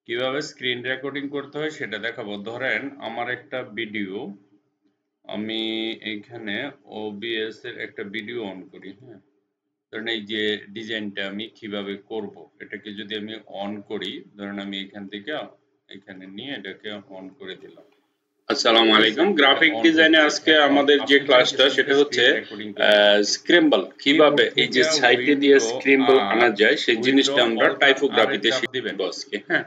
কিভাবে screen recording করতে হয় সেটা দেখাবো। ধরেন আমার একটা ভিডিও, আমি এইখানে OBS এর একটা ভিডিও অন করি। হ্যাঁ, ধরেন এই যে ডিজাইনটা আমি কিভাবে করব, এটাকে যদি আমি অন করি, ধরেন আমি এখান থেকে এখানে নিয়ে এটাকে অন করে দিলাম। আসসালামু আলাইকুম। গ্রাফিক ডিজাইনে আজকে আমাদের যে ক্লাসটা সেটা হচ্ছে স্ক্র্যাম্বল, কিভাবে এই যে সাইটে দিয়ে স্ক্র্যাম্বল আনা যায় সেই জিনিসটা আমরা টাইপোগ্রাফিতে শিখব আজকে। হ্যাঁ,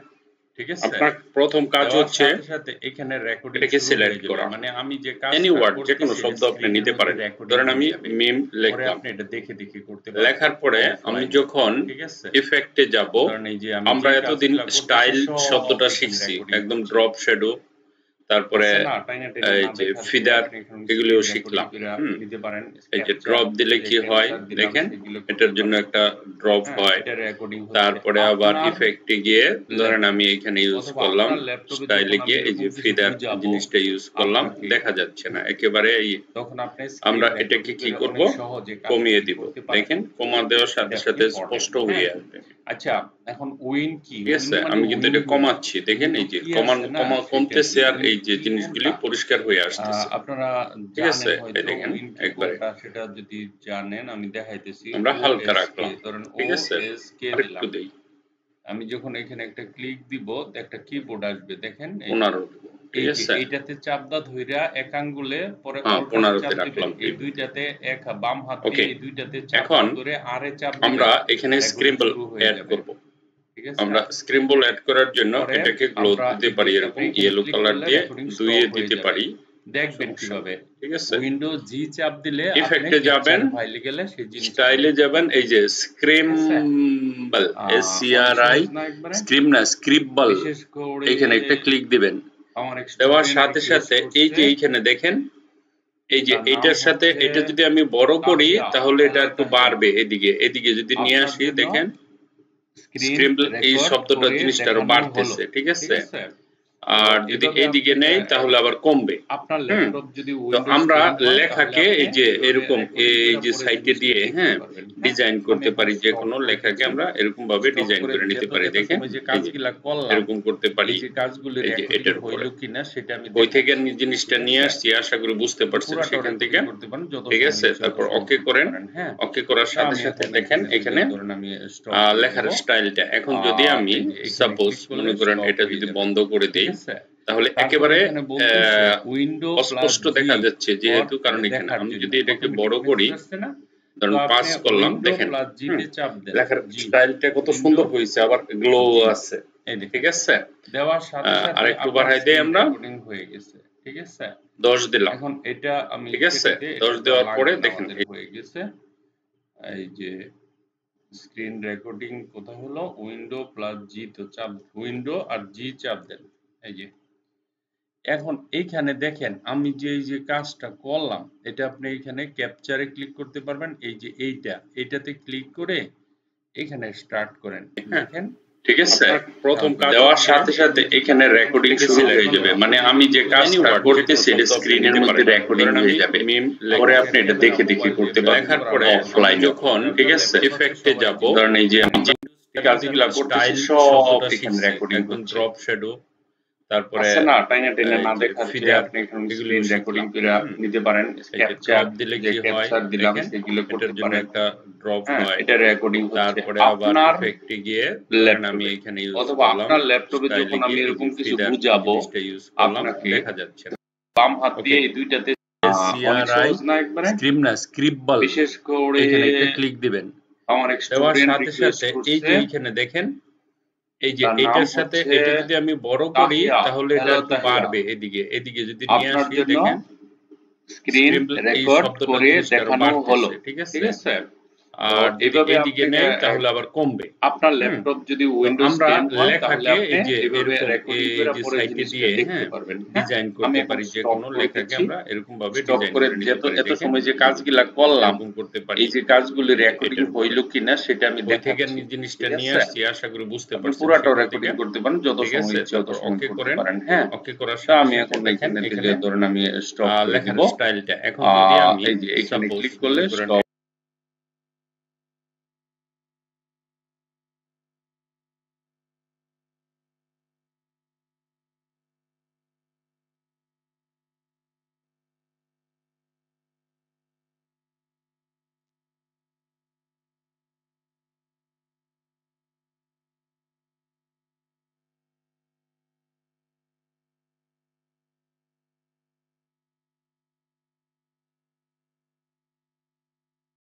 ঠিক আছে। আপনার প্রথম কাজ হচ্ছে সাথে এখানে রেকর্ডিং এটাকে সিলেক্ট করা, মানে আমি যে কাজ এনি ওয়ার্ড যে কোনো শব্দ আপনি নিতে পারেন। ধরেন আমি মিম লিখলাম, আপনি এটা দেখে দেখে করতে পারেন। লেখার পরে আমি যখন ইফেক্টে যাব, আমরা এতদিন স্টাইল শব্দটা শিখছি, একদম ড্রপ শ্যাডো, তারপরে এই যে ফিদার, এগুলিও শিখলাম। এই যে ড্রপ দিলে কি হয় দেখেন, এটার জন্য একটা ড্রপ হয়। তারপরে আবার ইফেক্টে গিয়ে ধরেন আমি এখানে ইউজ করলাম, স্টাইলে গিয়ে এই যে ফিদার জিনিসটা ইউজ করলাম, দেখা যাচ্ছে না একেবারে। আমরা এটাকে কি করব, কমিয়ে দিব। দেখেন কমা দেওয়ার সাথে সাথে স্পষ্ট হয়ে আসবে। আচ্ছা, এখন উইন কি? ঠিক আছে, আমি কিন্তু এটা কমাচ্ছি, দেখেন এই যে কমা কমতেছে আর এই যে জিনিসগুলি পরিষ্কার হয়ে আসতেছে। আপনারা ঠিক আছে, এই দেখেন একবারে সেটা যদি জানেন আমি দেখাইতেছি। আমরা হালকা রাখলাম, ধরেন ঠিক আছে, আরেকটু দেই। আমি যখন এখানে একটা ক্লিক দিব, একটা কিবোর্ড আসবে, দেখেন 15 দেব। ঠিক আছে, এইটাতে চাপ দা ধইরা এক আঙ্গুলে, পরে 15 তে রাখলাম। এই দুইটাতে এক বাম হাত দিয়ে এই দুইটাতে চাপ ধরে আরে চাপ দিলে আমরা এখানে স্ক্র্যাম্বল অ্যাড করব। ঠিক আছে, আমরা স্ক্র্যাম্বল অ্যাড করার জন্য এটাকে গ্লো দিতে পারি, এরকম ইয়েলো কালার দিয়ে ধুইয়ে দিতে পারি। দেখবেন কিভাবে। ঠিক আছে, উইন্ডো জি চাপ দিলে ইফেক্টে যাবেন, স্টাইলে যাবেন, এই যে স্ক্র্যাম্বল, SCRI, স্ক্রিবল, এখানে একটা ক্লিক দিবেন। দেওয়ার সাথে সাথে এই যে এইখানে দেখেন, এই যে এইটার সাথে এটা যদি আমি বড় করি তাহলে এটা একটু বাড়বে। এদিকে যদি নিয়ে আসি, দেখেন স্ক্র্যাম্বল এই শব্দটা জিনিসটা আরো বাড়তেছে। ঠিক আছে, আর যদি এইদিকে নেই তাহলে আবার কমবে। আপনার ল্যাপটপ যদি তো আমরা লেখাকে এই যে এরকম এই যে সাইটে দিয়ে হ্যাঁ ডিজাইন করতে পারি, যে কোনো লেখাকে আমরা এরকম ভাবে ডিজাইন করে নিতে পারি। দেখেন এরকম করতে পারি। এই যে এটার উপরে বই থেকে জিনিসটা নিয়ে আসছি, আশা করি বুঝতে পারছেন সেখান থেকে। ঠিক আছে, তারপর ওকে করেন। ওকে করার সাথে সাথে দেখেন এখানে লেখার স্টাইলটা। এখন যদি আমি সাপোজ মনে করেন এটা যদি বন্ধ করে দেই, তাহলে একেবারে অস্পষ্ট দেখা যাচ্ছে, যেহেতু কারণ এখানে আমি যদি এটাকে বড় করি, ধরুন 5 করলাম, দেখেন লেখার স্টাইলটা কত সুন্দর হয়েছে, আবার গ্লো আছে। ঠিক আছে, আর একটু বাড়াই দেই আমরা, হয়ে গেছে। ঠিক আছে, 10 দিলাম। এখন এটা আমি ঠিক আছে, 10 দেওয়ার পরে দেখেন হয়ে গেছে। এই যে স্ক্রিন রেকর্ডিং কোথায় হলো, উইন্ডো প্লাস জি, তো চাপ উইন্ডো আর জি চাপ দেন। এই যে এখন এইখানে দেখেন আমি যে এই যে কাজটা করলাম, এটা আপনি এখানে ক্যাপচারে ক্লিক করতে পারবেন। এই যে এইটাতে ক্লিক করে এখানে স্টার্ট করেন, দেখেন। ঠিক আছে, প্রথম কাজ দেওয়ার সাথে সাথে এখানে রেকর্ডিং শুরু হয়ে যাবে। মানে আমি যে কাজটা করতেছি এটা স্ক্রিনের মধ্যে রেকর্ডিং হয়ে যাবে। পরে আপনি এটা দেখে দেখে করতে পারবেন। লেখার পরে অফলাইন যখন, ঠিক আছে, ইফেক্টে যাব, ধরেন এই যে আমি যে কাজগুলো করতেছি সব এখানে রেকর্ডিং হচ্ছে। ড্রপ শ্যাডো, তারপরে না টাইনা না দেখাচ্ছে, আপনি এখানে স্ক্রিন রেকর্ডিং করে নিতে পারেন। ক্যাপচার দিলে কি হয়, ক্যাপচার দিলাম, সেগুলো করতে পারেন। একটা ড্রপ হয়, এটা রেকর্ডিং হচ্ছে। তারপরে আবার ইফেক্টে গিয়ে আমি এখানে ইউজ করলাম, অথবা আপনার ল্যাপটপে যখন আমি এরকম কিছু বুঝাবো, আপনাকে দেখা যাচ্ছে বাম হাত দিয়ে এই দুইটাতে স্ক্রিবল, বিশেষ করে এখানে একটা ক্লিক দিবেন। আমার সাথে সাথে এই যে এখানে দেখেন, এই যে এটার সাথে এটা যদি আমি বড় করি তাহলে এটা একটু বাড়বে। এদিকে যদি নিয়ে আসি, দেখেন স্ক্রিন রেকর্ড করে দেখানো হলো। ঠিক আছে, আর এইভাবে এদিকে নেই তাহলে আবার কমবে। আপনার ল্যাপটপ যদি উইন্ডোজ আমরা 10 হয় তাহলে লেখাকে আপনি এইভাবে রেকর্ডিং করে পরে সাইটে দিয়ে দেখতে পারবেন। ডিজাইন করতে পারি, যে কোনো লেখাকে আমরা এরকম ভাবে ডিজাইন করে এত সময় যে কাজগুলা করলাম করতে পারি। এই যে কাজগুলি রেকর্ডিং হইল কিনা সেটা আমি দেখাচ্ছি। জিনিসটা নিয়ে আসছি, আশা করি বুঝতে পারছেন। পুরোটা রেকর্ডিং করতে পারেন, যত সময় ইচ্ছা তত সময় করতে পারেন। হ্যাঁ, ওকে করার সাথে আমি এখন এখানে ধরেন আমি স্টপ করে দিব লেখার স্টাইলটা। এখন যদি আমি এই যে এখানে ক্লিক করলে স্টপ